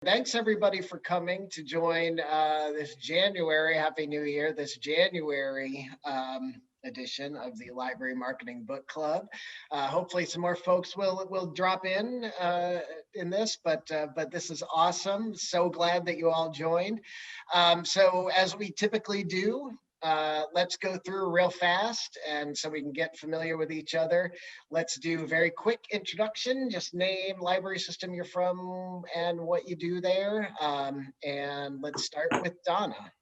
Thanks everybody for coming to join this January, Happy New Year, this January edition of the Library Marketing Book Club. Hopefully some more folks will drop in this, but this is awesome. So glad that you all joined. So as we typically do, let's go through real fast and so we can get familiar with each other. Let's do a very quick introduction, just name, library system you're from and what you do there. And let's start with Donna.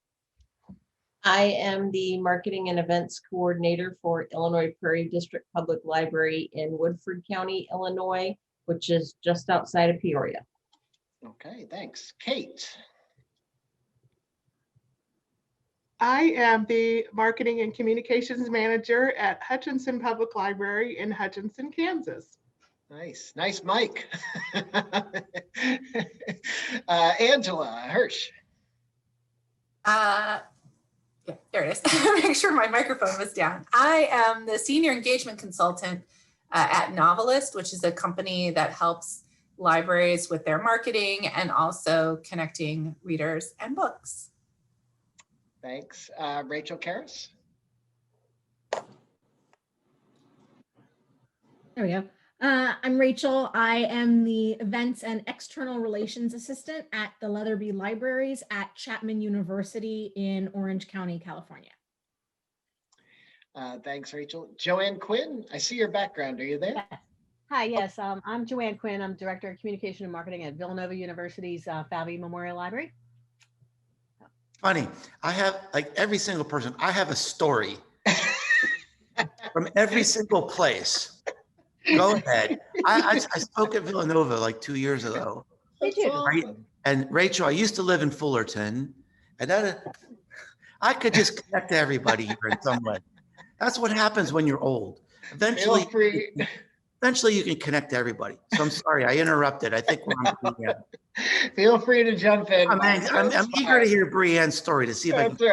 I am the marketing and events coordinator for Illinois Prairie District Public Library in Woodford County, Illinois, which is just outside of Peoria. Okay, thanks. Kate. I am the marketing and communications manager at Hutchinson Public Library in Hutchinson, Kansas. Nice, nice mic. Angela Hirsch. Yeah, there it is. Make sure my microphone was down. I am the senior engagement consultant at Novelist, which is a company that helps libraries with their marketing and also connecting readers and books. Thanks. Rachel Karras. There we go. I'm Rachel. I am the Events and External Relations Assistant at the Leatherby Libraries at Chapman University in Orange County, California. Thanks, Rachel. Joanne Quinn, I see your background. Are you there? Yes. Hi, yes. I'm Joanne Quinn. I'm Director of Communication and Marketing at Villanova University's Falvey Memorial Library. Funny, I have, like every single person, I have a story from every single place. Go ahead. I spoke at Villanova like 2 years ago. Right? And Rachel, I used to live in Fullerton, and I could just connect to everybody here in some way. That's what happens when you're old. Eventually you can connect to everybody. So I'm sorry, I interrupted. I think we're on Brienne. Feel free to jump in. I'm eager to hear Brienne's story to see if I can see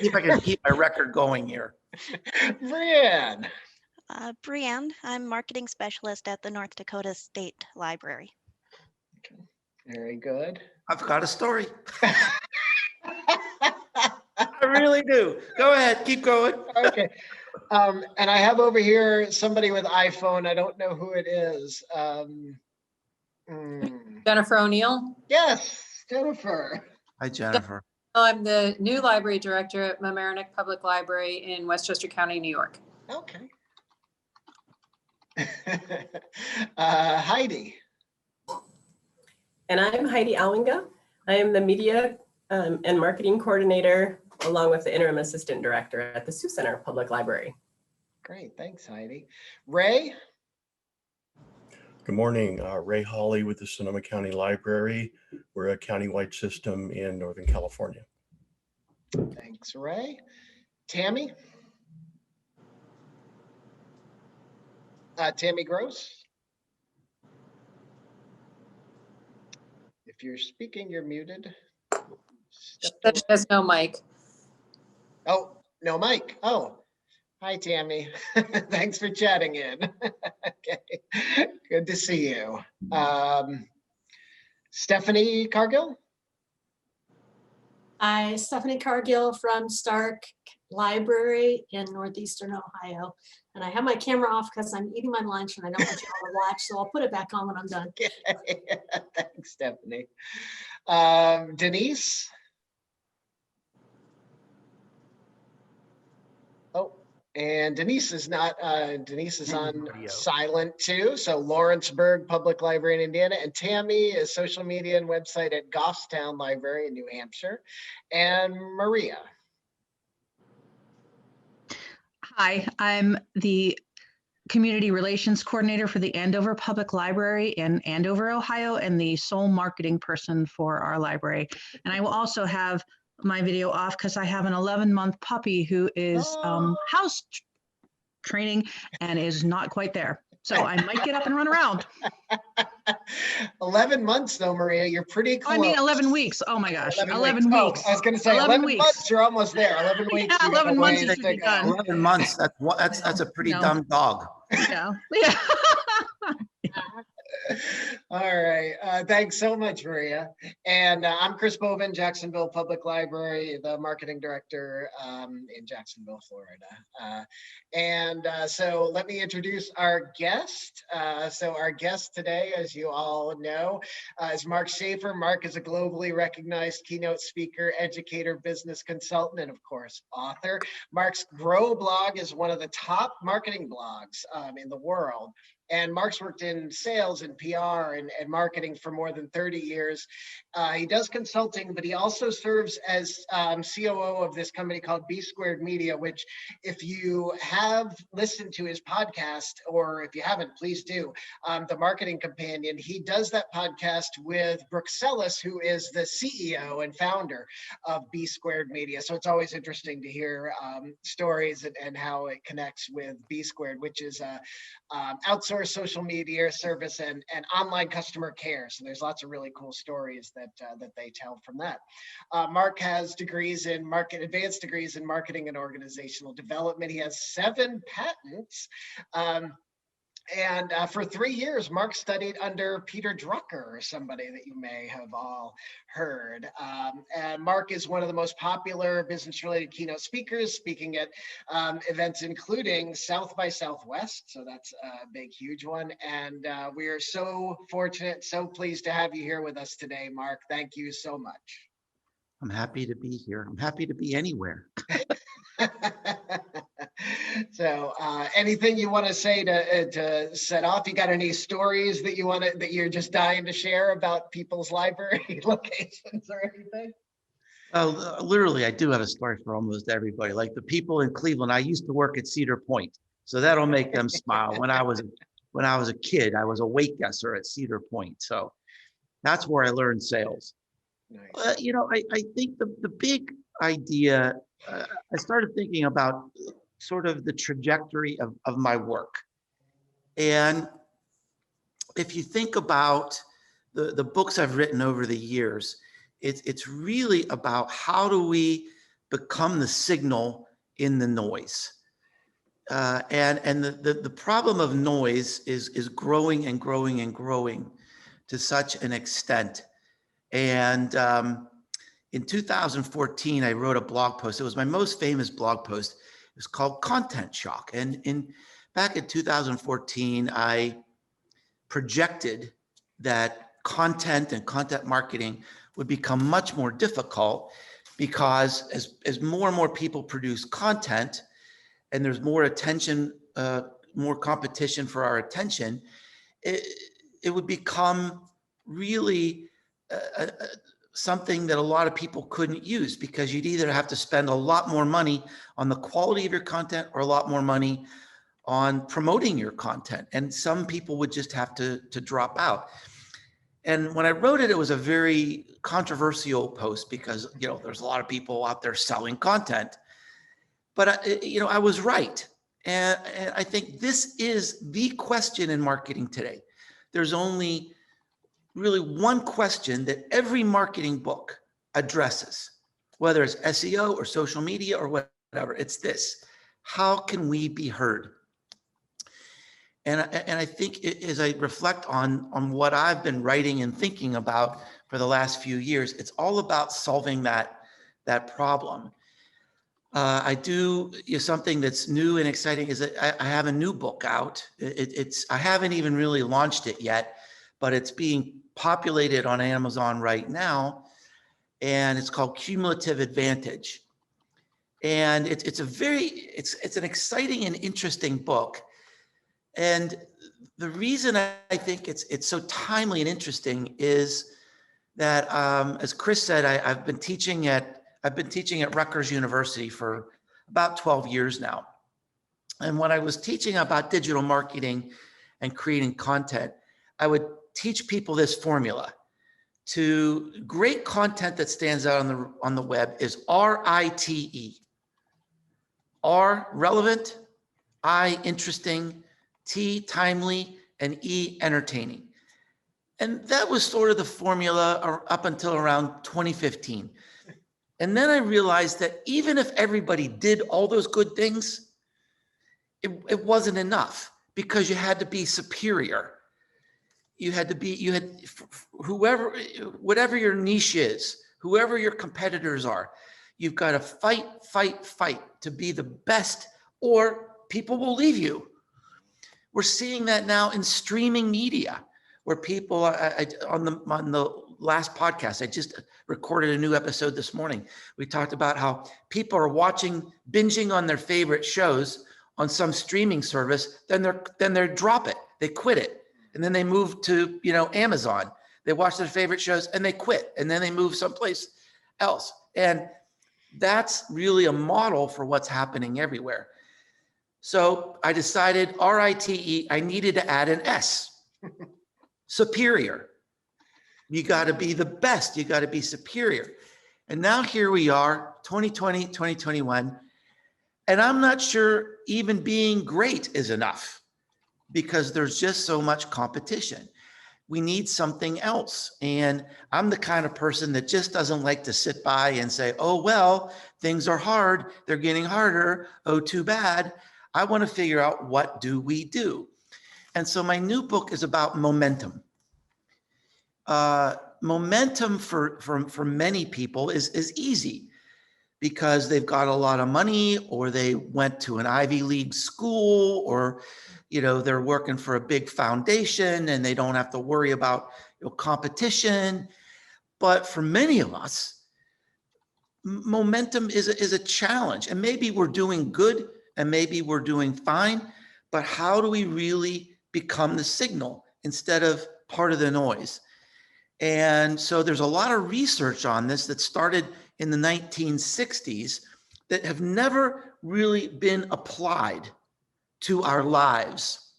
if I can keep my record going here. Brienne. Brienne, I'm marketing specialist at the North Dakota State Library. Okay. Very good. I've got a story. I really do. Go ahead, keep going. Okay. And I have over here somebody with iPhone. I don't know who it is. Jennifer O'Neill. Yes, Jennifer. Hi, Jennifer. I'm the new library director at Mamaroneck Public Library in Westchester County, New York. Okay. Heidi. And I'm Heidi Alwinga. I am the media and marketing coordinator, along with the interim assistant director at the Sioux Center Public Library. Great, thanks, Heidi. Ray. Good morning, Ray Hawley with the Sonoma County Library. We're a countywide system in Northern California. Thanks, Ray. Tammy. Tammy Gross. If you're speaking, you're muted. There's no mic. Oh, no mic. Oh, hi, Tammy. Thanks for chatting in. Okay, good to see you. Stephanie Cargill. Hi, Stephanie Cargill from Stark Library in Northeastern Ohio. And I have my camera off because I'm eating my lunch and I don't want you all to watch, so I'll put it back on when I'm done. Okay. Thanks, Stephanie. Denise. Oh, and Denise is not, Denise is on silent too. So Lawrenceburg Public Library in Indiana, and Tammy is social media and website at Goffstown Library in New Hampshire. And Maria. Hi, I'm the Community Relations Coordinator for the Andover Public Library in Andover, Ohio, and the sole marketing person for our library. And I will also have my video off because I have an 11-month puppy who is house training and is not quite there. So I might get up and run around. 11 months though, Maria, you're pretty close. I mean, 11 weeks. Oh my gosh, 11 weeks. Oh, I was going to say 11 months, you're almost there. 11 weeks. Yeah, 11 months it should be done. 11 months, that's a pretty dumb dog. Yeah. All right. Thanks so much, Maria. And I'm Chris Bovin, Jacksonville Public Library, the marketing director in Jacksonville, Florida. So let me introduce our guest. So our guest today, as you all know, is Mark Schaefer. Mark is a globally recognized keynote speaker, educator, business consultant, and of course, author. Mark's Grow blog is one of the top marketing blogs in the world. And Mark's worked in sales and PR and marketing for more than 30 years. He does consulting, but he also serves as COO of this company called B Squared Media, which if you have listened to his podcast, or if you haven't, please do, The Marketing Companion. He does that podcast with Brooke Sellis, who is the CEO and founder of B Squared Media. So it's always interesting to hear stories and how it connects with B Squared, which is outsourced social media service and online customer care. So there's lots of really cool stories that they tell from that. Mark has advanced degrees in marketing and organizational development. He has 7 patents. And for 3 years, Mark studied under Peter Drucker, somebody that you may have all heard. And Mark is one of the most popular business-related keynote speakers, speaking at events including South by Southwest. So that's a big, huge one. And we are so fortunate, so pleased to have you here with us today, Mark. Thank you so much. I'm happy to be here. I'm happy to be anywhere. So anything you want to say to set off? You got any stories that you're just dying to share about people's library locations or anything? Literally, I do have a story for almost everybody. Like the people in Cleveland, I used to work at Cedar Point, so that'll make them smile. When I was a kid, I was a wait guesser at Cedar Point, so that's where I learned sales. Nice. I think the big idea, I started thinking about sort of the trajectory of my work. And if you think about the books I've written over the years, it's really about how do we become the signal in the noise. And the problem of noise is growing and growing and growing to such an extent. And in 2014, I wrote a blog post. It was my most famous blog post. It was called Content Shock. And back in 2014, I projected that content and content marketing would become much more difficult because as more and more people produce content and there's more attention, more competition for our attention, it would become really something that a lot of people couldn't use because you'd either have to spend a lot more money on the quality of your content or a lot more money on promoting your content. And some people would just have to drop out. And when I wrote it, it was a very controversial post because, there's a lot of people out there selling content. But, I was right. And I think this is the question in marketing today. There's only really one question that every marketing book addresses, whether it's SEO or social media or whatever. It's this: how can we be heard? And I think as I reflect on what I've been writing and thinking about for the last few years, it's all about solving that problem. I do something that's new and exciting is that I have a new book out. I haven't even really launched it yet, but it's being populated on Amazon right now, and it's called Cumulative Advantage. And it's an exciting and interesting book. And the reason I think it's so timely and interesting is that, as Chris said, I've been teaching at Rutgers University for about 12 years now. And when I was teaching about digital marketing and creating content, I would teach people this formula. To great content that stands out on the web is RITE. R, relevant, I, interesting, T, timely, and E, entertaining. And that was sort of the formula up until around 2015. And then I realized that even if everybody did all those good things, it wasn't enough because you had to be superior. you had whoever, whatever your niche is, whoever your competitors are, you've got to fight to be the best, or people will leave you. We're seeing that now in streaming media, where people on the last podcast, I just recorded a new episode this morning. We talked about how people are binging on their favorite shows on some streaming service, then they drop it, they quit it, and then they move to Amazon. They watch their favorite shows and they quit, and then they move someplace else. And that's really a model for what's happening everywhere. So I decided RITE, I needed to add an S. Superior. You got to be the best. You got to be superior. And now here we are, 2020, 2021. And I'm not sure even being great is enough, because there's just so much competition. We need something else. And I'm the kind of person that just doesn't like to sit by and say, oh, well, things are hard. They're getting harder. Oh, too bad. I want to figure out, what do we do? And so my new book is about momentum. Momentum for many people is easy, because they've got a lot of money, or they went to an Ivy League school, or they're working for a big foundation and they don't have to worry about competition. But for many of us, momentum is a challenge, and maybe we're doing good and maybe we're doing fine, but how do we really become the signal instead of part of the noise? And so there's a lot of research on this that started in the 1960s that have never really been applied to our lives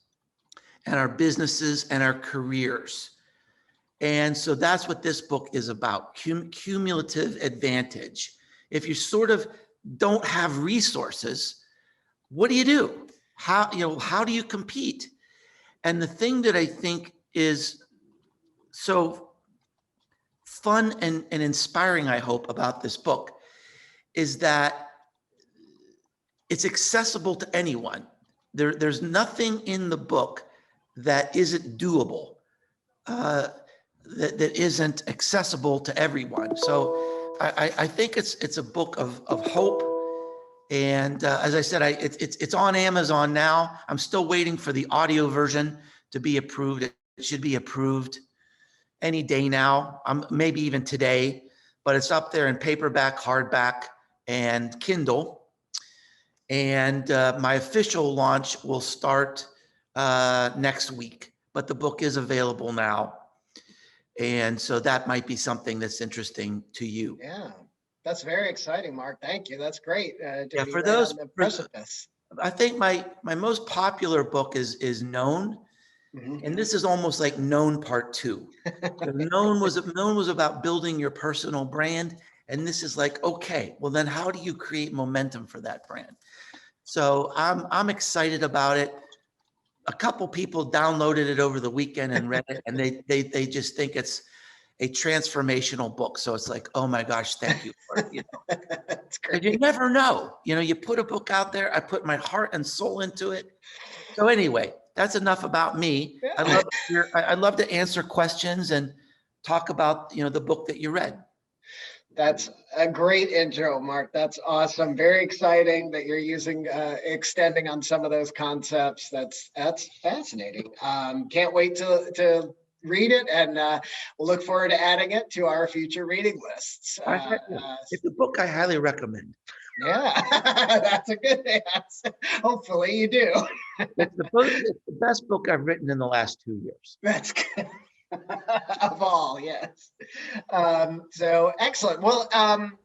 and our businesses and our careers. And so that's what this book is about, cumulative advantage. If you sort of don't have resources, what do you do? How do you compete? And the thing that I think is so fun and inspiring, I hope, about this book is that it's accessible to anyone. There's nothing in the book that isn't doable, that isn't accessible to everyone. So I think it's a book of hope. And as I said, it's on Amazon now. I'm still waiting for the audio version to be approved. It should be approved any day now, maybe even today, but it's up there in paperback, hardback, and Kindle. And my official launch will start next week, but the book is available now. And so that might be something that's interesting to you. Yeah, that's very exciting, Mark. Thank you. That's great. Yeah, for those, I think my most popular book is Known. Mm-hmm. And this is almost like Known Part 2. Known was about building your personal brand. And this is like, okay, well then how do you create momentum for that brand? So I'm excited about it. A couple people downloaded it over the weekend and read it, and they just think it's a transformational book. So it's like, oh my gosh, thank you for it. That's great. You never know. You put a book out there, I put my heart and soul into it. So anyway, that's enough about me. Yeah. I'd love to answer questions and talk about the book that you read. That's a great intro, Mark. That's awesome. Very exciting that you're using extending on some of those concepts. That's fascinating. Can't wait to read it, and we'll look forward to adding it to our future reading lists. It's a book I highly recommend. Yeah, that's a good answer. Hopefully you do. It's the best book I've written in the last 2 years. That's good. Of all, yes. So excellent. Well,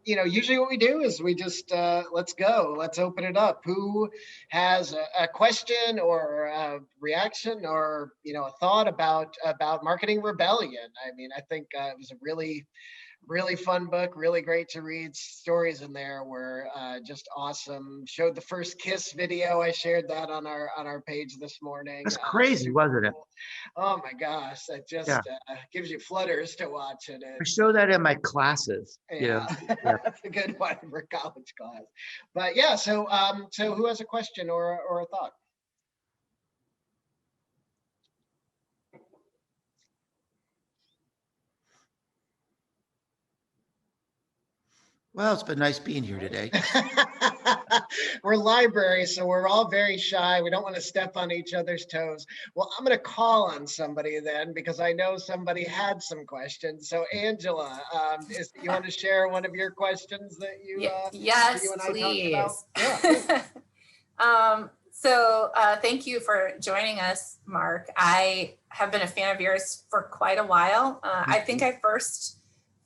usually what we do is we just let's open it up. Who has a question or a reaction or a thought about Marketing Rebellion? I mean, I think it was a really fun book, really great to read. Stories in there were just awesome. Showed the first kiss video. I shared that on our page this morning. That's crazy, wasn't it? Oh my gosh, that just gives you flutters to watch it. I show that in my classes. Yeah, that's a good one for college class. But yeah, so who has a question or a thought? Well, it's been nice being here today. We're libraries, so we're all very shy. We don't want to step on each other's toes. Well, I'm going to call on somebody then, because I know somebody had some questions. So Angela, you want to share one of your questions that you, yes, you and I please. talked about? Yeah. So thank you for joining us, Mark. I have been a fan of yours for quite a while. I think I first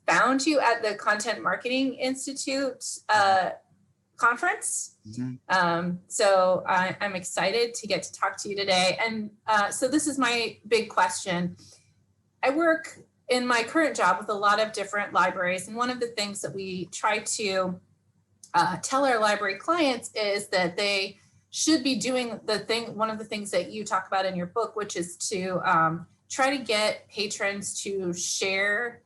found you at the Content Marketing Institute conference. So I'm excited to get to talk to you today. And so this is my big question. I work in my current job with a lot of different libraries. And one of the things that we try to tell our library clients is that they should be doing one of the things that you talk about in your book, which is to try to get patrons to share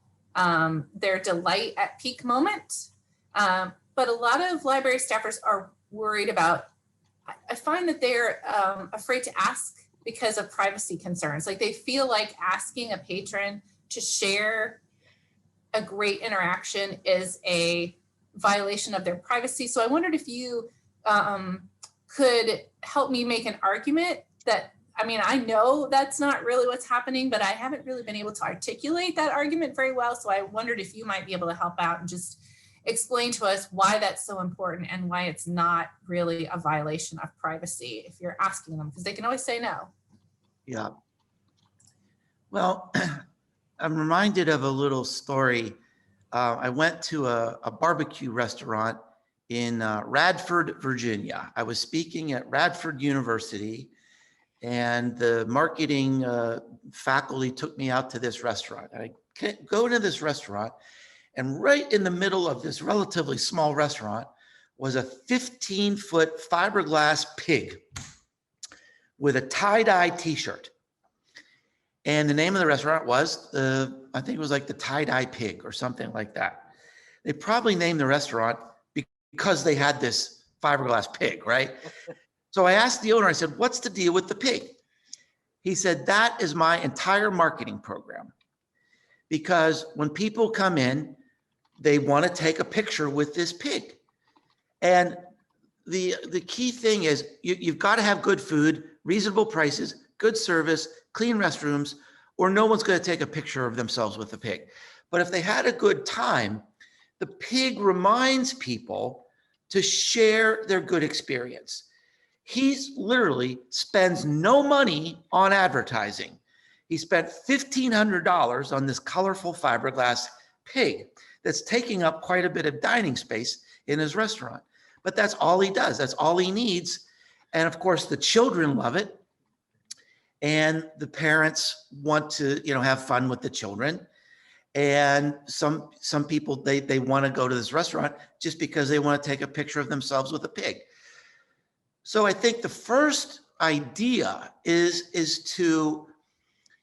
their delight at peak moment. But a lot of library staffers are worried about, I find that they're afraid to ask because of privacy concerns. Like they feel like asking a patron to share a great interaction is a violation of their privacy. So I wondered if you could help me make an argument that, I mean, I know that's not really what's happening, but I haven't really been able to articulate that argument very well. So I wondered if you might be able to help out and just explain to us why that's so important and why it's not really a violation of privacy if you're asking them, because they can always say no. Yeah. Well, I'm reminded of a little story. I went to a barbecue restaurant in Radford, Virginia. I was speaking at Radford University, and the marketing faculty took me out to this restaurant. I go into this restaurant, and right in the middle of this relatively small restaurant was a 15-foot fiberglass pig with a tie-dye t-shirt. And the name of the restaurant was, I think it was like the tie-dye pig or something like that. They probably named the restaurant because they had this fiberglass pig, right? So I asked the owner, I said, what's the deal with the pig? He said, that is my entire marketing program. Because when people come in, they want to take a picture with this pig. And the key thing is you've got to have good food, reasonable prices, good service, clean restrooms, or no one's going to take a picture of themselves with the pig. But if they had a good time, the pig reminds people to share their good experience. He's literally spends no money on advertising. He spent $1,500 on this colorful fiberglass pig that's taking up quite a bit of dining space in his restaurant. But that's all he does. That's all he needs. And of course, the children love it. And the parents want to, have fun with the children. And some people, they want to go to this restaurant just because they want to take a picture of themselves with a pig. So I think the first idea is to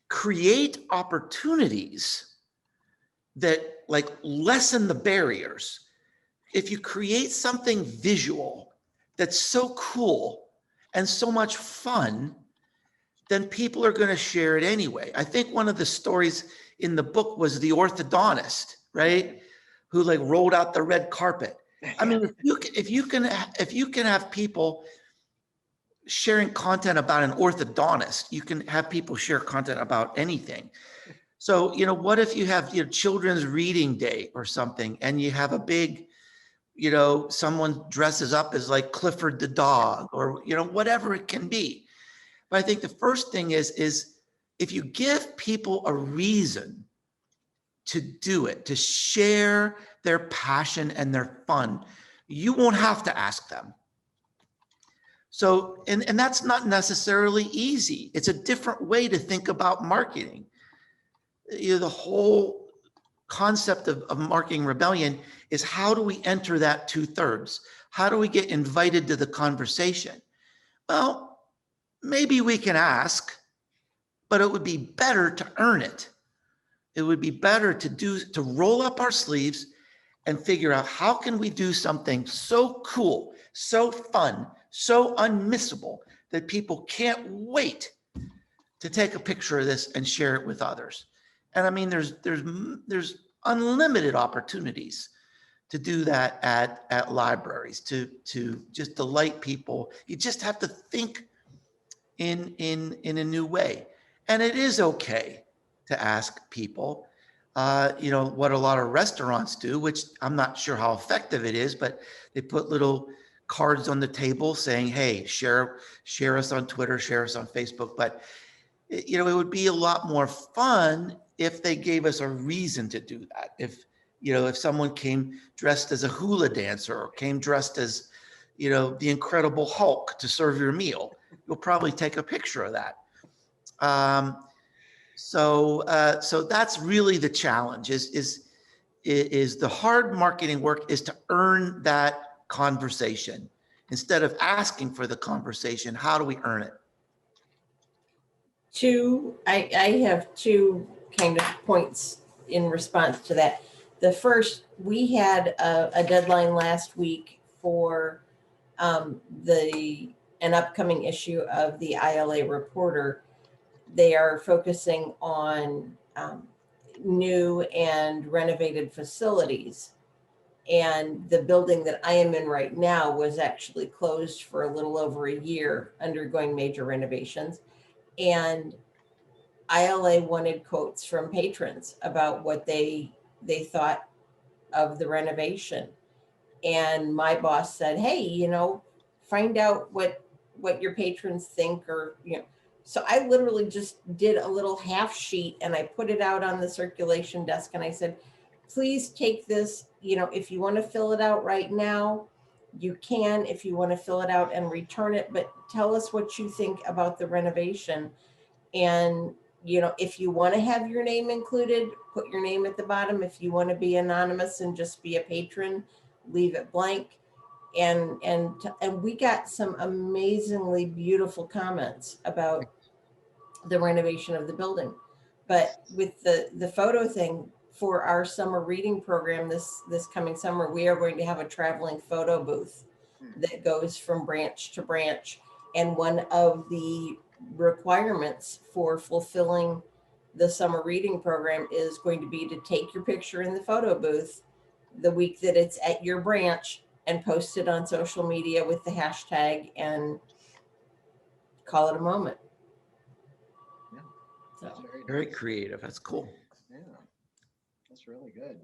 create opportunities that lessen the barriers. If you create something visual that's so cool and so much fun, then people are going to share it anyway. I think one of the stories in the book was the orthodontist, right? Who rolled out the red carpet. I mean, if you can have people sharing content about an orthodontist, you can have people share content about anything. So, what if you have children's reading day or something, and you have a big, someone dresses up as like Clifford the dog, or, whatever it can be. But I think the first thing is if you give people a reason to do it, to share their passion and their fun, you won't have to ask them. So, and that's not necessarily easy. It's a different way to think about marketing. The whole concept of marketing rebellion is, how do we enter that 2/3? How do we get invited to the conversation? Well, maybe we can ask, but it would be better to earn it. It would be better to roll up our sleeves and figure out, how can we do something so cool, so fun, so unmissable that people can't wait to take a picture of this and share it with others. And I mean, there's unlimited opportunities to do that at libraries, to just delight people. You just have to think in a new way. And it is okay to ask people, what a lot of restaurants do, which I'm not sure how effective it is, but they put little cards on the table saying, hey, share us on Twitter, share us on Facebook. But, it would be a lot more fun if they gave us a reason to do that. If someone came dressed as a hula dancer or came dressed as, the Incredible Hulk to serve your meal, you'll probably take a picture of that. So that's really the challenge is the hard marketing work is to earn that conversation. Instead of asking for the conversation, how do we earn it? I have two kind of points in response to that. The first, we had a deadline last week for an upcoming issue of the ILA Reporter. They are focusing on new and renovated facilities. And the building that I am in right now was actually closed for a little over a year, undergoing major renovations. And ILA wanted quotes from patrons about what they thought of the renovation. And my boss said, hey, find out what your patrons think, or, so I literally just did a little half sheet and I put it out on the circulation desk and I said, please take this, if you want to fill it out right now, you can. If you want to fill it out and return it, but tell us what you think about the renovation. And, if you want to have your name included, put your name at the bottom. If you want to be anonymous and just be a patron, leave it blank. And we got some amazingly beautiful comments about the renovation of the building. But with the photo thing, for our summer reading program this coming summer, we are going to have a traveling photo booth that goes from branch to branch. And one of the requirements for fulfilling the summer reading program is going to be to take your picture in the photo booth the week that it's at your branch and post it on social media with the hashtag and call it a moment. Yeah, so very creative. That's cool. Yeah, that's really good.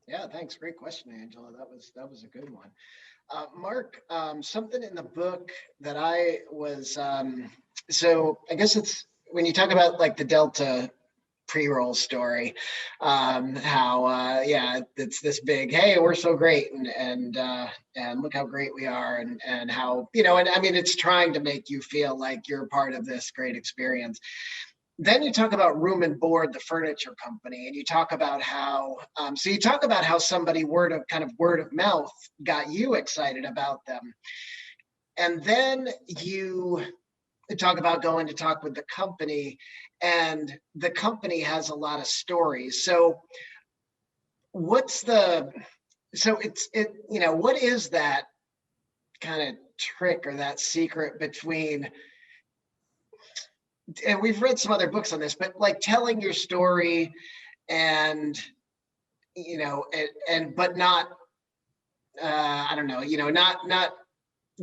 Yeah, thanks. Great question, Angela. That was a good one. Mark, something in the book that I was, so I guess it's when you talk about like the Delta pre-roll story, how it's this big, hey, we're so great, and look how great we are, and how, and I mean, it's trying to make you feel like you're part of this great experience. Then you talk about Room and Board, the furniture company, and you talk about how, somebody word of mouth got you excited about them. And then you talk about going to talk with the company, and the company has a lot of stories. So what is that kind of trick or that secret between, and we've read some other books on this, but like telling your story and, but not, not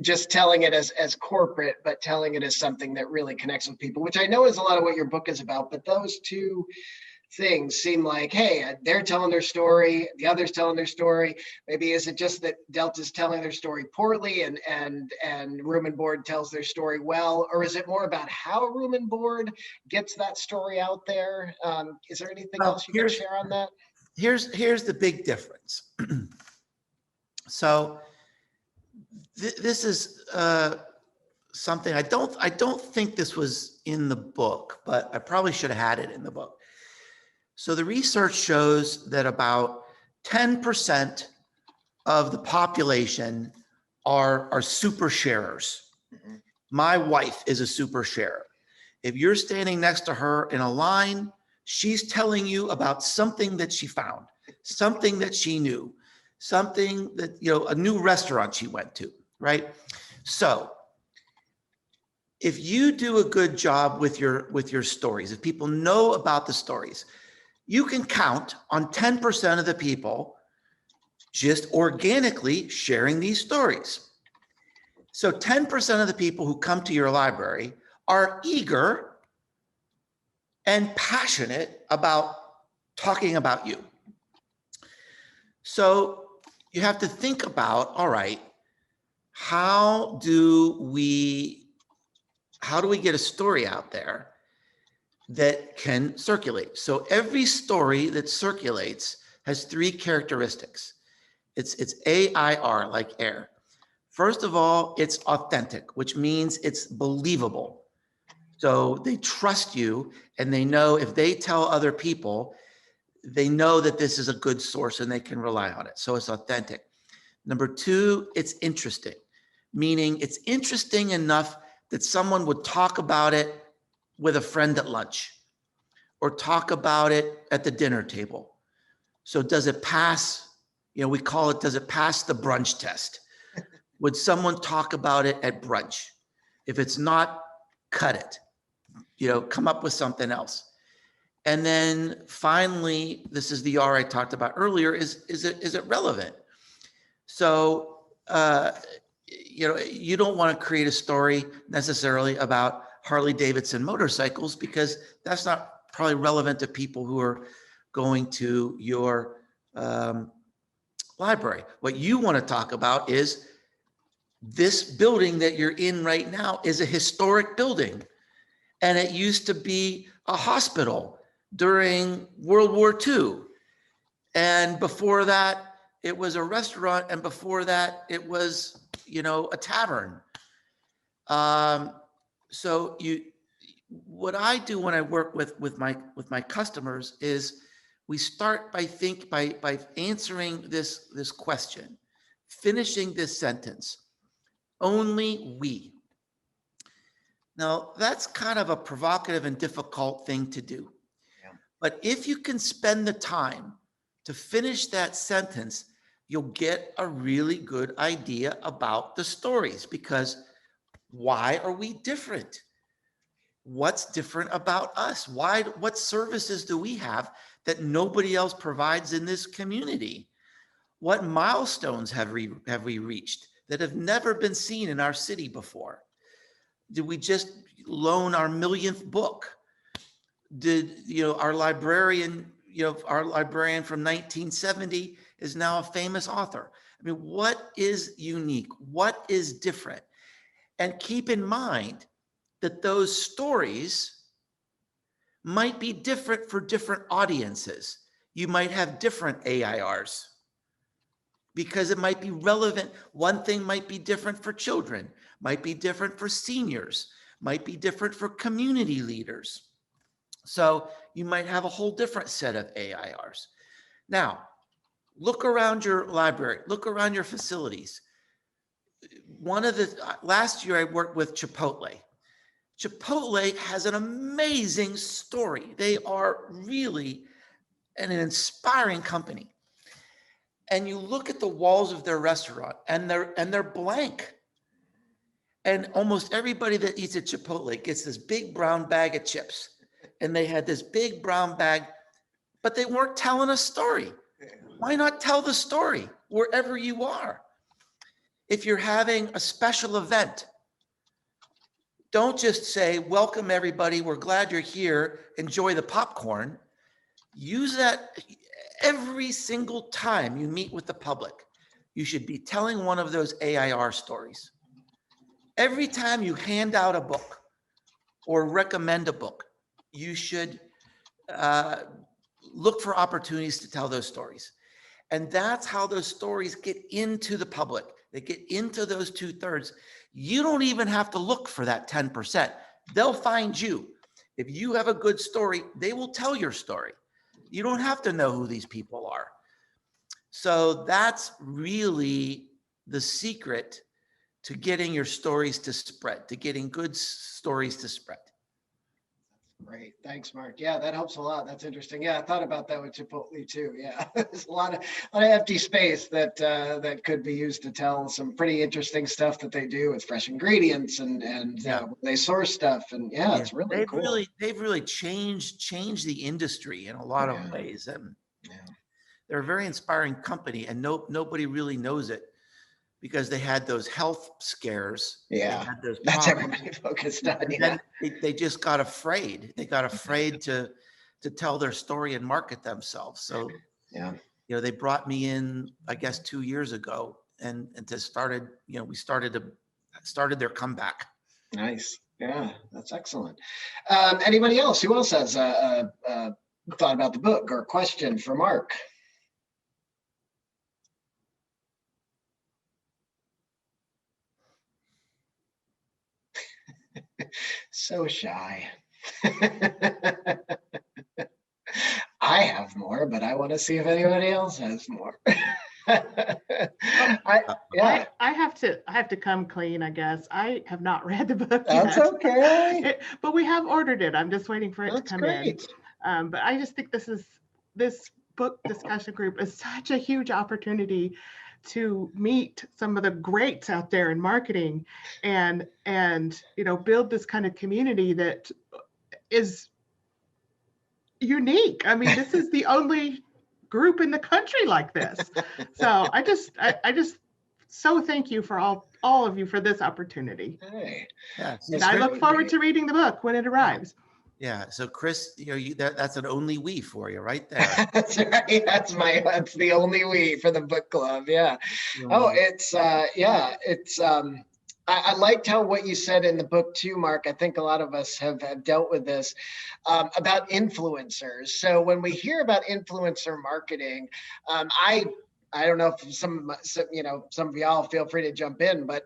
just telling it as corporate, but telling it as something that really connects with people, which I know is a lot of what your book is about. But those two things seem like, hey, they're telling their story, the other's telling their story. Maybe is it just that Delta's telling their story poorly and Room and Board tells their story well, or is it more about how Room and Board gets that story out there? Is there anything else you can share on that? Here's the big difference. So this is something I don't think this was in the book, but I probably should have had it in the book. So the research shows that about 10% of the population are super sharers. Mm-hmm. My wife is a super sharer. If you're standing next to her in a line, she's telling you about something that she found, something that she knew, something that, a new restaurant she went to, right? So if you do a good job with your stories, if people know about the stories, you can count on 10% of the people just organically sharing these stories. So 10% of the people who come to your library are eager and passionate about talking about you. So you have to think about, all right, how do we get a story out there that can circulate? So every story that circulates has three characteristics. It's AIR, like air. First of all, it's authentic, which means it's believable. So they trust you and they know if they tell other people, they know that this is a good source and they can rely on it. So it's authentic. Number two, it's interesting, meaning it's interesting enough that someone would talk about it with a friend at lunch or talk about it at the dinner table. So does it pass, we call it, does it pass the brunch test? Would someone talk about it at brunch? If it's not, cut it, come up with something else. And then finally, this is the R I talked about earlier, is it relevant? So, you don't want to create a story necessarily about Harley Davidson motorcycles because that's not probably relevant to people who are going to your library. What you want to talk about is this building that you're in right now is a historic building. And it used to be a hospital during World War II. And before that, it was a restaurant. And before that, it was, a tavern. So what I do when I work with my customers is we start by answering this question, finishing this sentence. Only we. Now, that's kind of a provocative and difficult thing to do. Yeah. But if you can spend the time to finish that sentence, you'll get a really good idea about the stories, because why are we different? What's different about us? What services do we have that nobody else provides in this community? What milestones have we reached that have never been seen in our city before? Did we just loan our millionth book? Did our librarian from 1970 is now a famous author? I mean, what is unique? What is different? And keep in mind that those stories might be different for different audiences. You might have different AIRs because it might be relevant. One thing might be different for children, might be different for seniors, might be different for community leaders. So you might have a whole different set of AIRs. Now, look around your library, look around your facilities. Last year I worked with Chipotle. Chipotle has an amazing story. They are really an inspiring company. And you look at the walls of their restaurant and they're blank. And almost everybody that eats at Chipotle gets this big brown bag of chips. And they had this big brown bag, but they weren't telling a story. Why not tell the story wherever you are? If you're having a special event, don't just say, welcome everybody, we're glad you're here, enjoy the popcorn. Use that every single time you meet with the public. You should be telling one of those AIR stories. Every time you hand out a book or recommend a book, you should look for opportunities to tell those stories. And that's how those stories get into the public. They get into those 2/3. You don't even have to look for that 10%. They'll find you. If you have a good story, they will tell your story. You don't have to know who these people are. So that's really the secret to getting your stories to spread, to getting good stories to spread. Great. Thanks, Mark. Yeah, that helps a lot. That's interesting. Yeah, I thought about that with Chipotle too. Yeah, there's a lot of empty space that could be used to tell some pretty interesting stuff that they do with fresh ingredients and they source stuff. And yeah, it's really cool. They've really changed the industry in a lot of ways. And They're a very inspiring company, and nobody really knows it because they had those health scares. They Yeah, had those that's problems. everybody focused on. And Yeah. then they just got afraid. They got afraid to tell their story and market themselves. So, Yeah. they brought me in, I guess, 2 years ago, and to started, we started their comeback. Nice. Yeah, that's excellent. Anybody else? Who else has a thought about the book or a question for Mark? So shy. I have more, but I want to see if anybody else has more. I have to come clean, I guess. I have not read the book That's yet. okay. But we have ordered it. I'm just waiting for it to come great. in. But I just think this book discussion group is such a huge opportunity to meet some of the greats out there in marketing and build this kind of community that is unique. I mean, this is the only group in the country like this. So I just so thank you for all of you for this opportunity. Hey. Yeah, And I look forward to reading the book when it arrives. Yeah. So Chris, that's an only we for you right there. That's right. That's the only we for the book club. Yeah. Oh, it's I liked how what you said in the book too, Mark. I think a lot of us have dealt with this about influencers. So when we hear about influencer marketing, I don't know if some of y'all feel free to jump in, but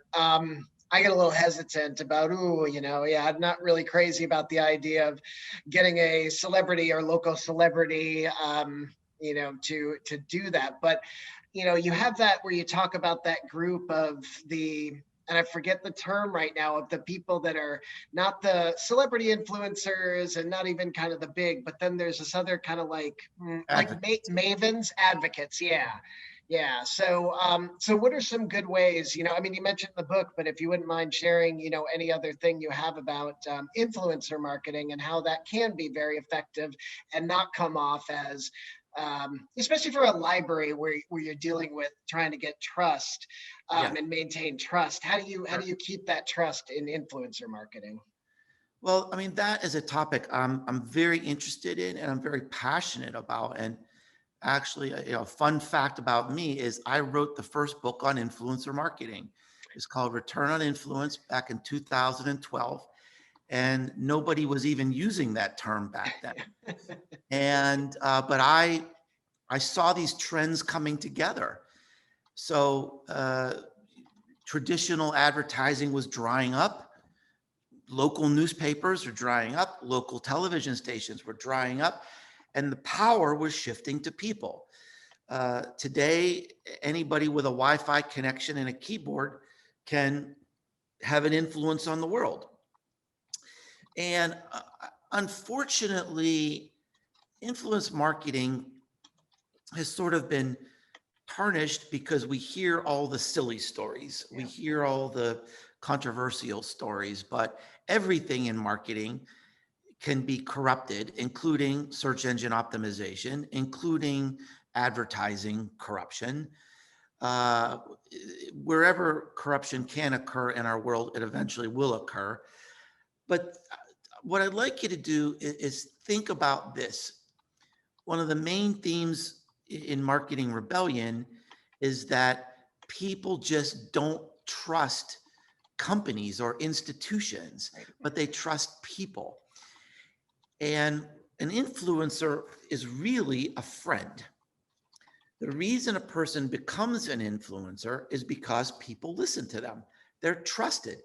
I get a little hesitant about, I'm not really crazy about the idea of getting a celebrity or local celebrity, to do that. But, you have that where you talk about that group of and I forget the term right now, of the people that are not the celebrity influencers and not even kind of the big, but then there's this other kind of like mavens, advocates. Yeah. Yeah. So, what are some good ways, you mentioned the book, but if you wouldn't mind sharing, any other thing you have about influencer marketing and how that can be very effective and not come off as, especially for a library where you're dealing with trying to get trust and maintain trust. How do you keep that trust in influencer marketing? Well, that is a topic I'm very interested in and I'm very passionate about. And actually, a fun fact about me is I wrote the first book on influencer marketing. It's called Return on Influence back in 2012. And nobody was even using that term back then. And, but I saw these trends coming together. So traditional advertising was drying up. Local newspapers are drying up. Local television stations were drying up. And the power was shifting to people. Today, anybody with a Wi-Fi connection and a keyboard can have an influence on the world. And unfortunately, influence marketing has sort of been tarnished because we hear all the silly stories. We hear all the controversial stories, but everything in marketing can be corrupted, including search engine optimization, including advertising corruption. Wherever corruption can occur in our world, it eventually will occur. But what I'd like you to do is think about this. One of the main themes in Marketing Rebellion is that people just don't trust companies or institutions, but they trust people. And an influencer is really a friend. The reason a person becomes an influencer is because people listen to them. They're trusted.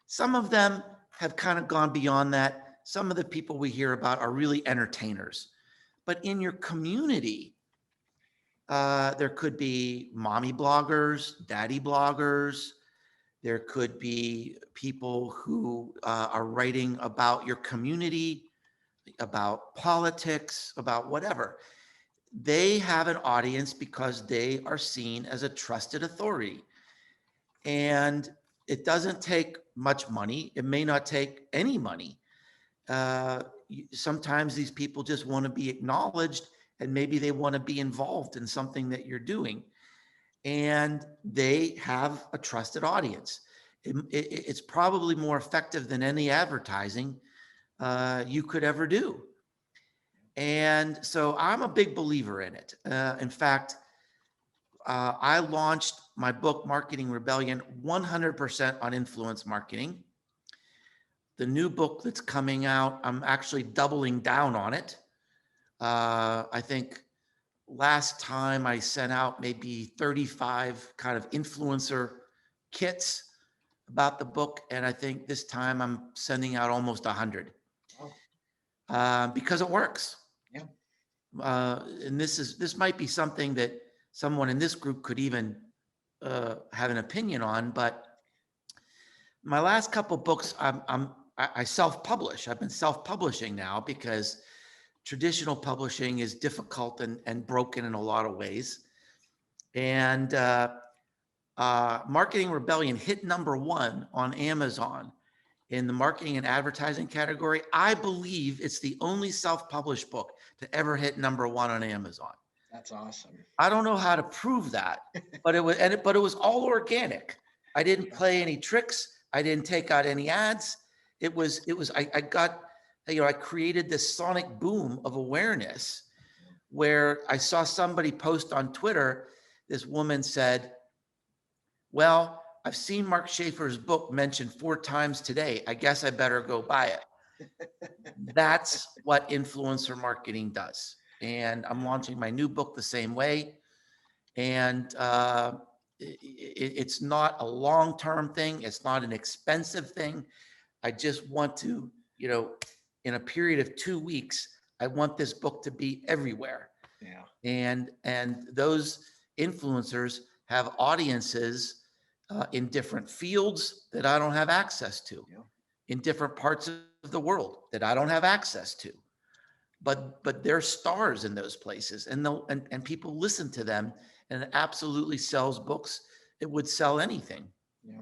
Some of them have kind of gone beyond that. Some of the people we hear about are really entertainers. But in your community, there could be mommy bloggers, daddy bloggers. There could be people who are writing about your community, about politics, about whatever. They have an audience because they are seen as a trusted authority. And it doesn't take much money. It may not take any money. Sometimes these people just want to be acknowledged and maybe they want to be involved in something that you're doing, and they have a trusted audience. It's probably more effective than any advertising you could ever do. And so I'm a big believer in it. In fact, I launched my book, Marketing Rebellion, 100% on influence marketing. The new book that's coming out, I'm actually doubling down on it. I think last time I sent out maybe 35 kind of influencer kits about the book. And I think this time I'm sending out almost 100 because it works. Yeah. And this might be something that someone in this group could even have an opinion on, but my last couple books, I self-publish. I've been self-publishing now because traditional publishing is difficult and broken in a lot of ways. And Marketing Rebellion hit #1 on Amazon in the marketing and advertising category. I believe it's the only self-published book to ever hit #1 on Amazon. That's awesome. I don't know how to prove that, but it was all organic. I didn't play any tricks. I didn't take out any ads. I created this sonic boom of awareness where I saw somebody post on Twitter. This woman said, well, I've seen Mark Schaefer's book mentioned 4 times today. I guess I better go buy it. That's what influencer marketing does. And I'm launching my new book the same way. And it's not a long-term thing. It's not an expensive thing. I just want to, in a period of 2 weeks, I want this book to be everywhere. Yeah. And those influencers have audiences in different fields that I don't have access to, in different parts of the world that I don't have access to. But they're stars in those places, and people listen to them, and it absolutely sells books. It would sell anything. Yeah.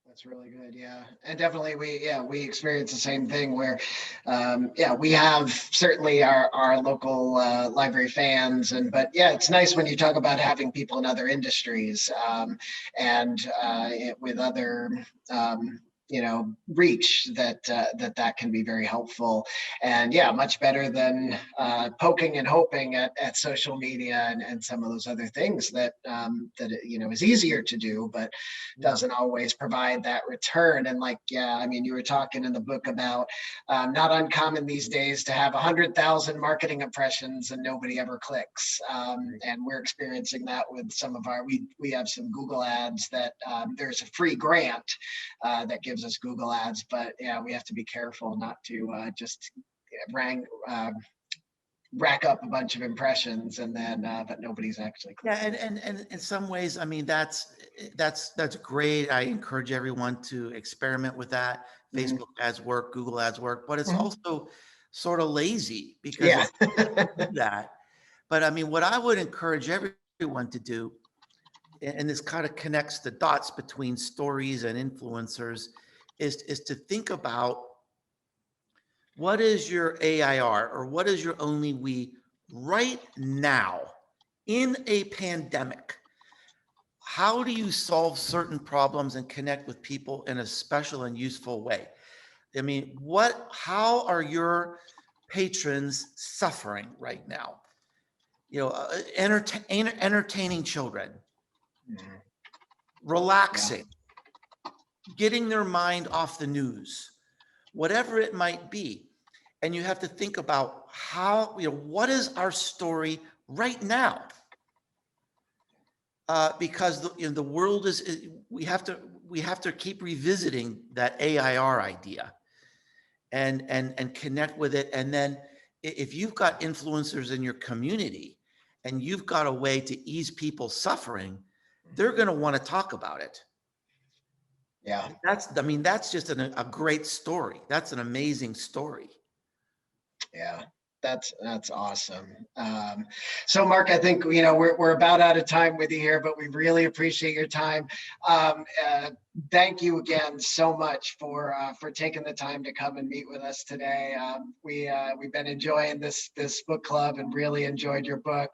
That's really good. Yeah. And definitely we experience the same thing where, we have certainly our local library fans, but it's nice when you talk about having people in other industries with other, reach that can be very helpful, and much better than poking and hoping at social media and some of those other things that is easier to do, but doesn't always provide that return. And you were talking in the book about not uncommon these days to have 100,000 marketing impressions and nobody ever clicks, and we're experiencing that with some of we have some Google ads that there's a free grant that gives us Google ads, but we have to be careful not to just rack up a bunch of impressions and then but nobody's actually clicking. And in some ways, that's great. I encourage everyone to experiment with that. Facebook ads work, Google ads work, but it's also sort of lazy because of that. But what I would encourage everyone to do, and this kind of connects the dots between stories and influencers, is to think about what is your AIR, or what is your only we right now in a pandemic. How do you solve certain problems and connect with people in a special and useful way? How are your patrons suffering right now? Entertaining children, relaxing, getting their mind off the news, whatever it might be. And you have to think about what is our story right now? Because the world we have to keep revisiting that AIR idea and connect with it. And then if you've got influencers in your community and you've got a way to ease people's suffering, they're going to want to talk about it. Yeah. That's just a great story. That's an amazing story. Yeah, that's awesome. So Mark, I think, we're about out of time with you here, but we really appreciate your time. thank you again so much for taking the time to come and meet with us today. We've been enjoying this book club and really enjoyed your book.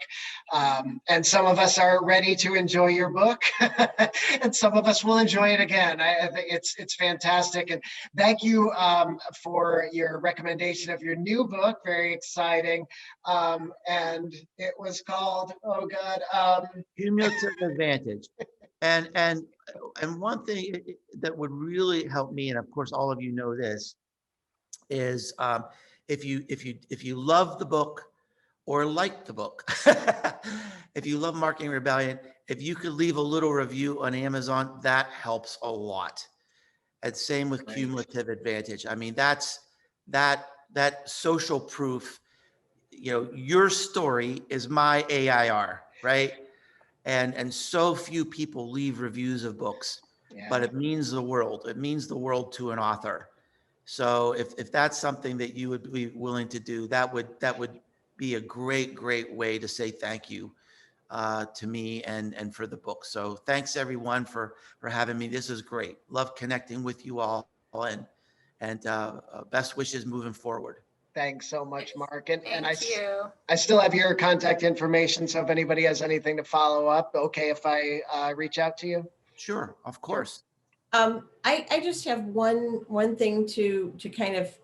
And some of us are ready to enjoy your book, and some of us will enjoy it again. I think it's fantastic. And thank you for your recommendation of your new book. Very exciting. And it was called, oh God, Cumulative advantage. And one thing that would really help me, and of course all of you know this, is if you love the book or like the book, if you love Marketing Rebellion, if you could leave a little review on Amazon, that helps a lot. And same with Cumulative Advantage. I mean, that's that social proof. You know, your story is my AIR, right? And so few people leave reviews of books, but it means the world. It means the world to an author. So if that's something that you would be willing to do, that would be a great way to say thank you to me and for the book. So thanks everyone for having me. This is great. Love connecting with you all, and best wishes moving forward. Thanks so much, Mark. And Thank you. I still have your contact information. So if anybody has anything to follow up, okay if I reach out to you? Sure, of course. I just have one thing to kind of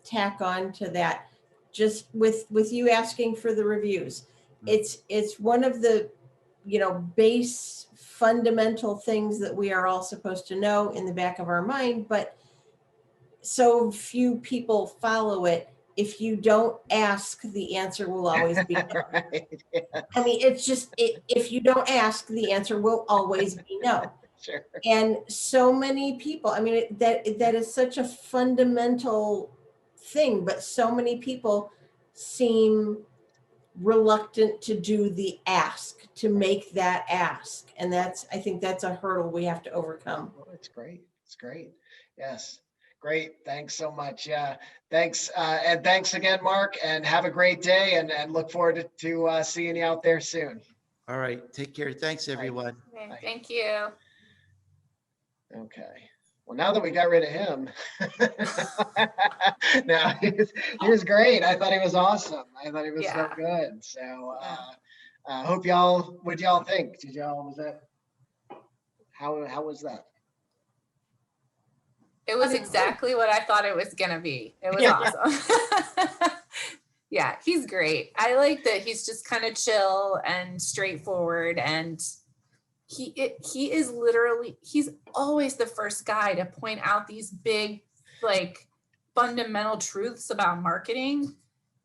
tack on to that. Just with you asking for the reviews, it's one of the base fundamental things that we are all supposed to know in the back of our mind, but so few people follow it. If you don't ask, the answer will always be no. Right, yeah. I mean, it's just, if you don't ask, the answer will always be no. Sure. And so many people, I mean, that is such a fundamental thing, but so many people seem reluctant to do the ask, to make that ask. And I think that's a hurdle we have to overcome. Oh, it's great. It's great. Yes. Great. Thanks so much. Yeah. Thanks. And thanks again, Mark, and have a great day, and look forward to seeing you out there soon. All right. Take care. Thanks, everyone. Okay, thank you. Okay. Well, now that we got rid of him, no, he was great. I thought he was awesome. I thought he was so good. So hope what'd y'all think? How was that? It was exactly what I thought it was gonna be. It was awesome. Yeah, he's great. I like that he's just kind of chill and straightforward, and he is literally, he's always the first guy to point out these big, like, fundamental truths about marketing,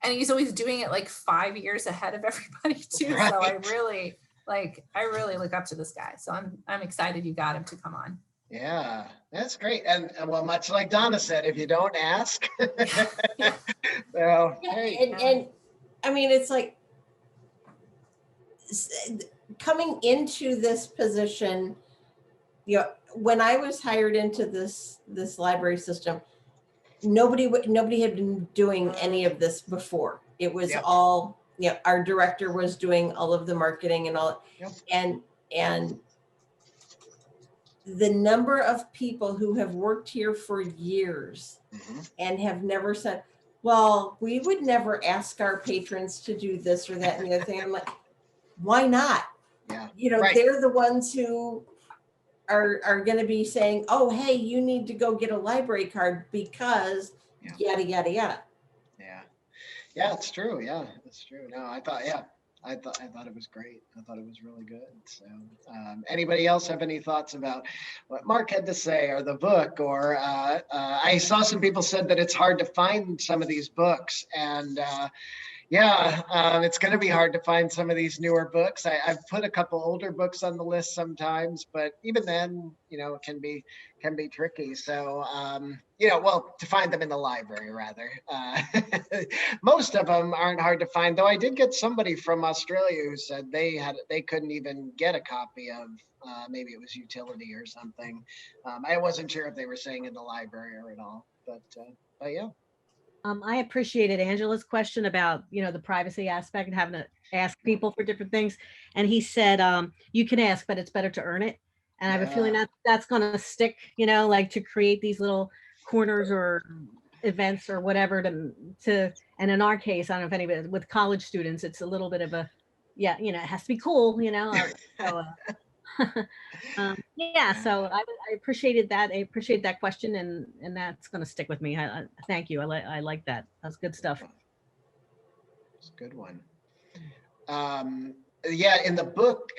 and he's always doing it like 5 years ahead of everybody too. Right. So I really look up to this guy. So I'm excited you got him to come on. Yeah, that's great. And well, much like Donna said, if you don't ask, so, hey. And I mean, it's like coming into this position, when I was hired into this library system, nobody had been doing any of this before. It was all, our director was doing all of the marketing and all, and the number of people who have worked here for years and have never said, well, we would never ask our patrons to do this or that and the other thing. I'm like, why not? Yeah. They're the ones who are going to be saying, oh, hey, you need to go get a library card because yada, yada, yada. Yeah, it's true. Yeah, it's true. No, I thought it was great. I thought it was really good. So anybody else have any thoughts about what Mark had to say or the book? Or I saw some people said that it's hard to find some of these books, and it's going to be hard to find some of these newer books. I've put a couple older books on the list sometimes, but even then, it can be tricky. So, to find them in the library rather. Most of them aren't hard to find, though. I did get somebody from Australia who said they couldn't even get a copy of, maybe it was Utility or something. I wasn't sure if they were saying in the library or at all, but yeah. I appreciated Angela's question about, the privacy aspect and having to ask people for different things. And he said, you can ask, but it's better to earn it. And I have a feeling that that's going to stick, you know, like to create these little corners or events or whatever to, and in our case, I don't know if anybody, with college students, it's a little bit of a, yeah, you know, it has to be cool, you know. So, yeah, so I appreciated that. I appreciate that question, and that's going to stick with me. I thank you. I like that. That's good stuff. It's a good one. Yeah, in the book,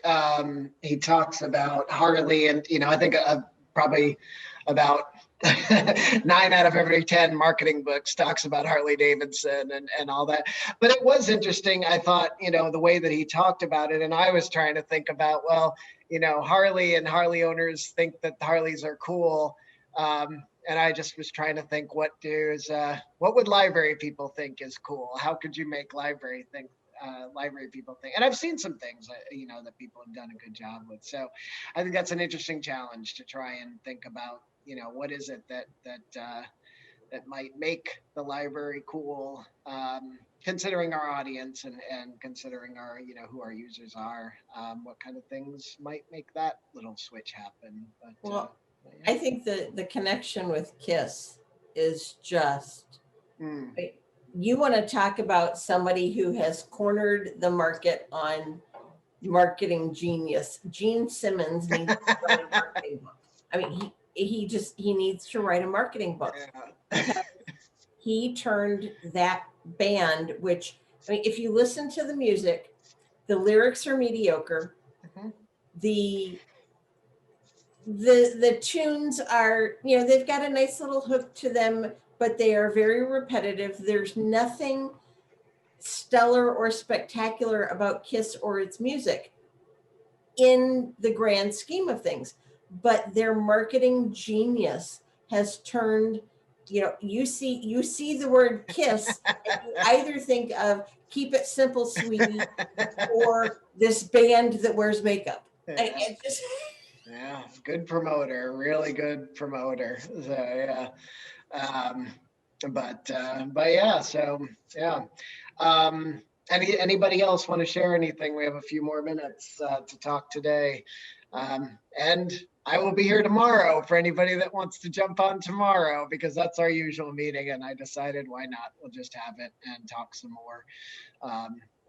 he talks about Harley, and you know, I think probably about 9 out of every 10 marketing books talks about Harley Davidson and all that. But it was interesting. I thought, you know, the way that he talked about it, and I was trying to think about, well, you know, Harley and Harley owners think that Harleys are cool. And I just was trying to think, what would library people think is cool? How could you make library people think? And I've seen some things you know, that people have done a good job with. So I think that's an interesting challenge to try and think about, you know, what is it that might make the library cool, considering our audience and considering our, you know, who our users are, what kind of things might make that little switch happen. But well, I think the connection with KISS is just, you want to talk about somebody who has cornered the market on marketing genius. Gene Simmons needs to write a marketing book. I mean, he needs to write a marketing book. Because he turned that band, which, I mean, if you listen to the music, the lyrics are mediocre. The tunes are, you know, they've got a nice little hook to them, but they are very repetitive. There's nothing stellar or spectacular about KISS or its music in the grand scheme of things, but their marketing genius has turned, you know, you see the word KISS and you either think of Keep It Simple, Sweetie, or this band that wears makeup. It just, yeah, good promoter, really good promoter. So yeah, but yeah, so yeah. Anybody else want to share anything? We have a few more minutes to talk today, and I will be here tomorrow for anybody that wants to jump on tomorrow, because that's our usual meeting, and I decided why not? We'll just have it and talk some more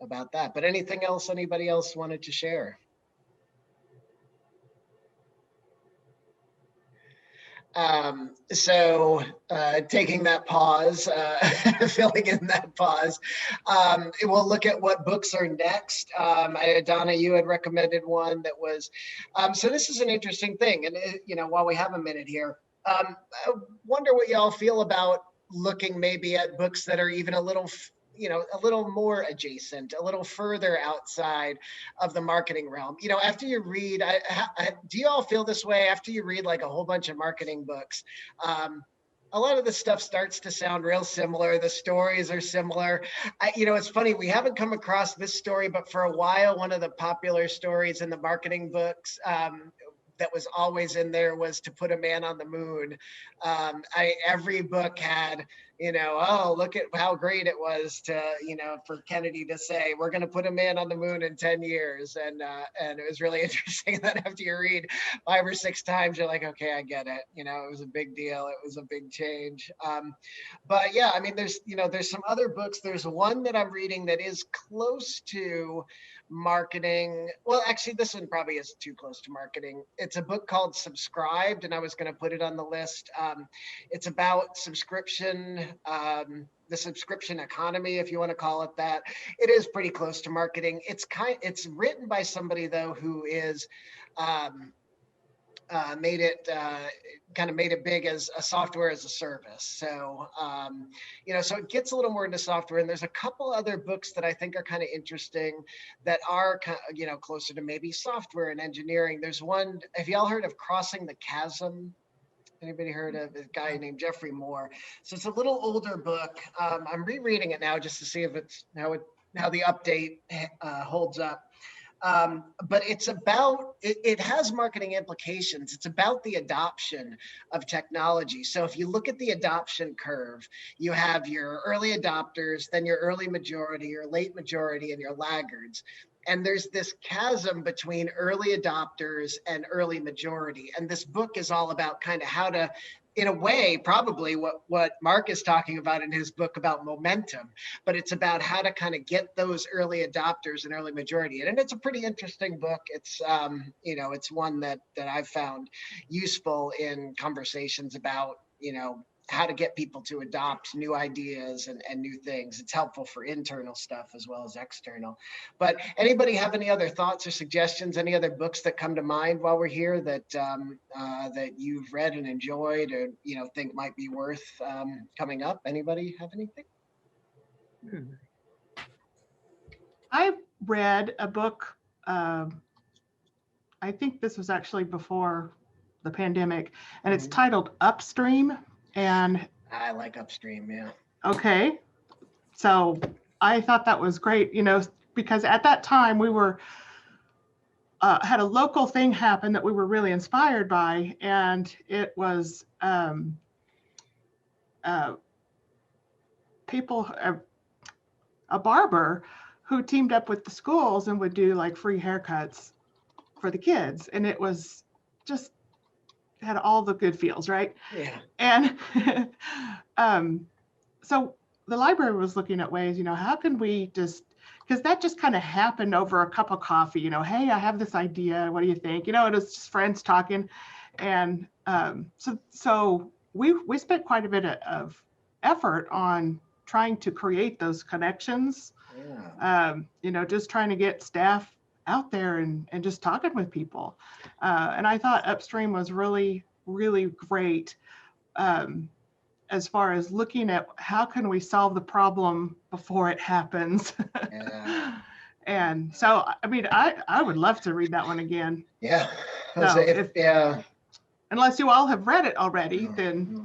about that. But anything else anybody else wanted to share? So taking that pause, filling in that pause, we'll look at what books are next. Donna, you had recommended one that was, so this is an interesting thing. And, you know, while we have a minute here, I wonder what y'all feel about looking maybe at books that are even a little, you know, a little more adjacent, a little further outside of the marketing realm. You know, after you read, do you all feel this way? After you read like a whole bunch of marketing books, a lot of the stuff starts to sound real similar. The stories are similar. You know, it's funny, we haven't come across this story, but for a while, one of the popular stories in the marketing books that was always in there was to put a man on the moon. Every book had, you know, oh, look at how great it was to, you know, for Kennedy to say, we're going to put a man on the moon in 10 years. And it was really interesting that after you read 5 or 6 times, you're like, okay, I get it. You know, it was a big deal. It was a big change. But yeah, I mean, there's some other books. There's one that I'm reading that is close to marketing. Well, actually, this one probably is too close to marketing. It's a book called Subscribed, and I was going to put it on the list. It's about subscription, the subscription economy, if you want to call it that. It is pretty close to marketing. It's written by somebody though who is made it big as a software as a service. So, you know, so it gets a little more into software. And there's a couple other books that I think are kind of interesting that are, you know, closer to maybe software and engineering. There's one, have y'all heard of Crossing the Chasm? Anybody heard of a guy named Jeffrey Moore? So it's a little older book. I'm rereading it now just to see if it's how the update holds up. But it's about, it has marketing implications. It's about the adoption of technology. So if you look at the adoption curve, you have your early adopters, then your early majority, your late majority, and your laggards. and there's this chasm between early adopters and early majority. And this book is all about kind of how to, in a way, probably what Mark is talking about in his book about momentum, but it's about how to kind of get those early adopters and early majority. And it's a pretty interesting book. It's, it's one that I've found useful in conversations about, how to get people to adopt new ideas and new things. It's helpful for internal stuff as well as external. But anybody have any other thoughts or suggestions, any other books that come to mind while we're here that that you've read and enjoyed or, think might be worth coming up? Anybody have anything? I read a book, I think this was actually before the pandemic, and it's titled Upstream. And I like Upstream, yeah. Okay. So I thought that was great, because at that time we were, had a local thing happen that we were really inspired by. And it was a barber who teamed up with the schools and would do like free haircuts for the kids. And it was just, had all the good feels, right? Yeah. And so the library was looking at ways, how can we just, because that just kind of happened over a cup of coffee, hey, I have this idea, what do you think? It was just friends talking. And so we spent quite a bit of effort on trying to create those connections, just trying to get staff out there and just talking with people. And I thought Upstream was really, really great as far as looking at how can we solve the problem before it happens. Yeah. And so, I would love to read that one again. Yeah. So unless you all have read it already, then.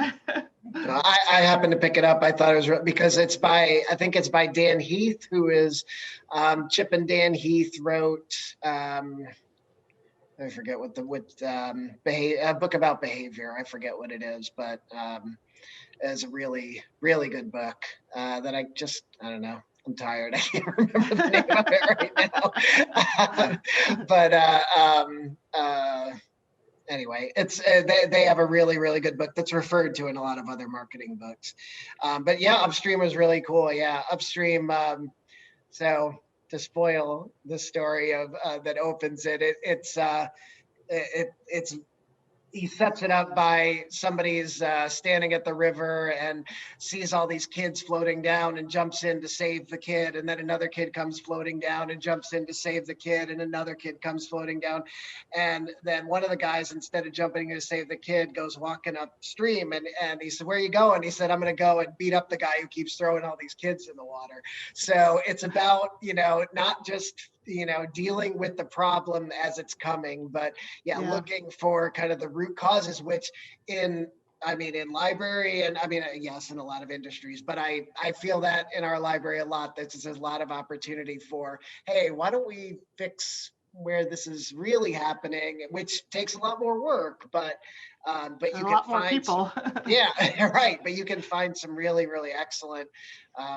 No, I happened to pick it up. I thought it was because I think it's by Dan Heath, who is Chip and Dan Heath wrote. I forget what a book about behavior. I forget what it is, but it's a really, really good book that I don't know. I'm tired. I can't remember the name of it right now. Anyway, it's they have a really, really good book that's referred to in a lot of other marketing books. But yeah, Upstream was really cool. Yeah, Upstream. So to spoil the story of that opens it, it's he sets it up by somebody's standing at the river and sees all these kids floating down and jumps in to save the kid. And then another kid comes floating down and jumps in to save the kid. And another kid comes floating down. And then one of the guys, instead of jumping in to save the kid, goes walking upstream. And he said, "Where are you going?" He said, "I'm going to go and beat up the guy who keeps throwing all these kids in the water." So it's about, not just dealing with the problem as it's coming, but looking for kind of the root causes, which in library and yes, in a lot of industries, but I feel that in our library a lot, there's a lot of opportunity for, hey, why don't we fix where this is really happening, which takes a lot more work, but you can find people. Yeah, right. But you can find some really, really excellent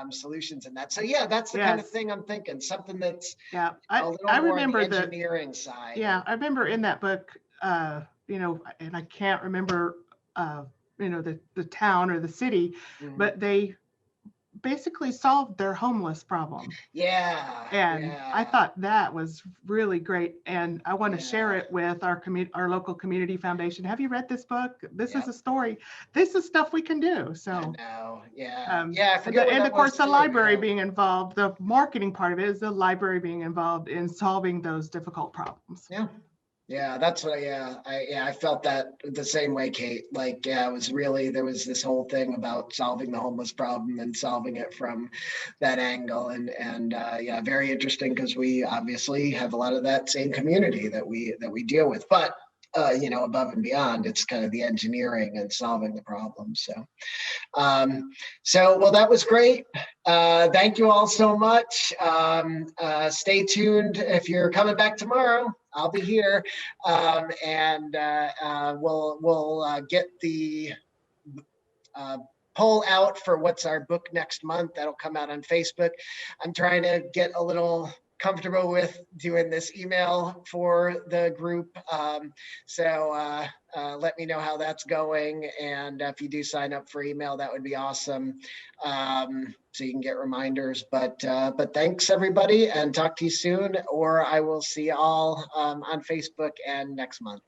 solutions in that. So yeah, that's the kind of thing I'm thinking. Something that's a little more remember on the engineering side. Yeah, I remember in that book, and I can't remember, the town or the city, but they basically solved their homeless problem. Yeah. And I thought that was really great. And I want to share it with our local community foundation. Have you read this book? This is a story. This is stuff we can do. So I know. Yeah. I forget. And of course, the library being involved, the marketing part of it is the library being involved in solving those difficult problems. Yeah. Yeah, that's what I felt that the same way, Kate. Like, it was really, there was this whole thing about solving the homeless problem and solving it from that angle. And very interesting, because we obviously have a lot of that same community that we deal with. But above and beyond, it's kind of the engineering and solving the problem. So well, that was great. Thank you all so much. Stay tuned. If you're coming back tomorrow, I'll be here. And we'll get the poll out for what's our book next month. That'll come out on Facebook. I'm trying to get a little comfortable with doing this email for the group. So let me know how that's going. And if you do sign up for email, that would be awesome. So you can get reminders. But thanks everybody, and talk to you soon, or I will see you all on Facebook and next month.